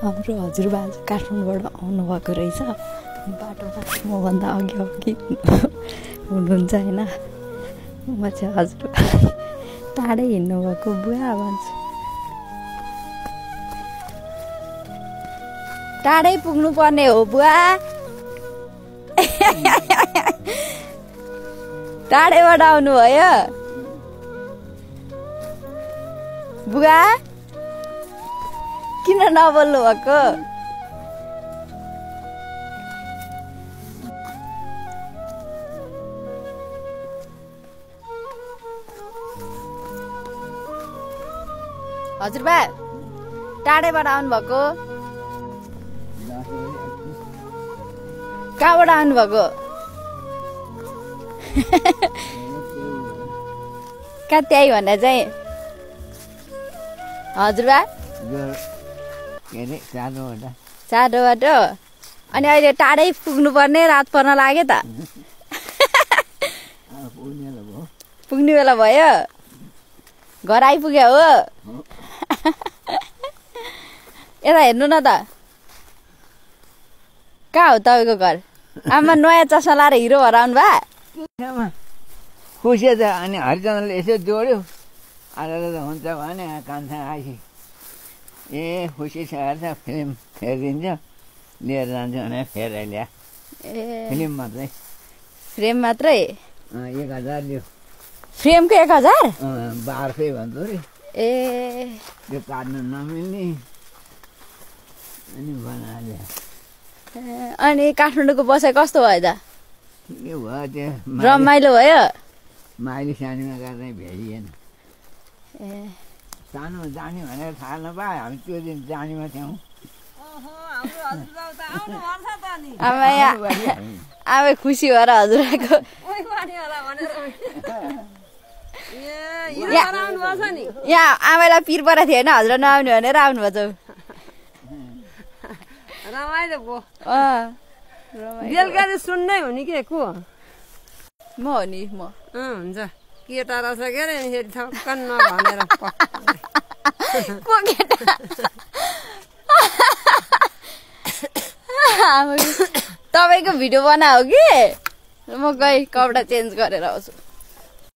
हाम्रो हजुरबा काठमाडौँबाट आउनुभएको रहेछ बाटोमा मभन्दा अघि हुनुहुन्छ होइन म चाहिँ हजुरबा टाढै हिँड्नुभएको बुवा भन्छु टाढै पुग्नु पर्ने हो बुवा टाढैबाट आउनु भयो बुवा किन नबोल्नु भएको हजुरबा टाढैबाट आउनु भएको कहाँबाट आउनु भएको कहाँ त्यही भने चाहिँ हजुरबा चाँडोबाट अनि अहिले टाढै पुग्नु पर्ने रात पर्न लाग्यो त पुग्ने बेला भयो घर आइपुग्यो हो यता हेर्नु न त कहाँ हो तपाईँको घर आमा नयाँ चस्मा लाएर हिरो भएर आउनु भयो खुसी छ अनि हरिचन्द्रले यसो जोड्यो आएर त हुन्छ भने कान्छा आएपछि ए खुसी छ फिल्म फेरिदिन्छ लिएर जान्छु भने फेरि ल्या फिल्म मात्रै फ्रेम मात्रै 1000 लियो फ्रेमको 1000 1200 भन्छ रे ए त्यो काट्नु नमिल्ने अनि बनाले अनि काठमाडौँको बसाइ कस्तो भयो त के भयो त्यो रमाइलो भयो माइली सानोमा गर्दै भेटिएन ए सानो जाने भनेर थाहा नपाए हामी त्यो दिन जानेमा थियौँ आमै खुसी भएर हजुरको यहाँ आमालाई पिर परेको थियो होइन हजुर नआउने भनेर आउनु भएको रमाइलो भयो बेलुका चाहिँ सुन्नै हो नि के को म हो नि म हुन्छ केटा रहेछ के अरे थक्कन नभनेर को केटा तपाईँको भिडियो बनाऊ कि म गएँ कपडा चेन्ज गरेर आउँछु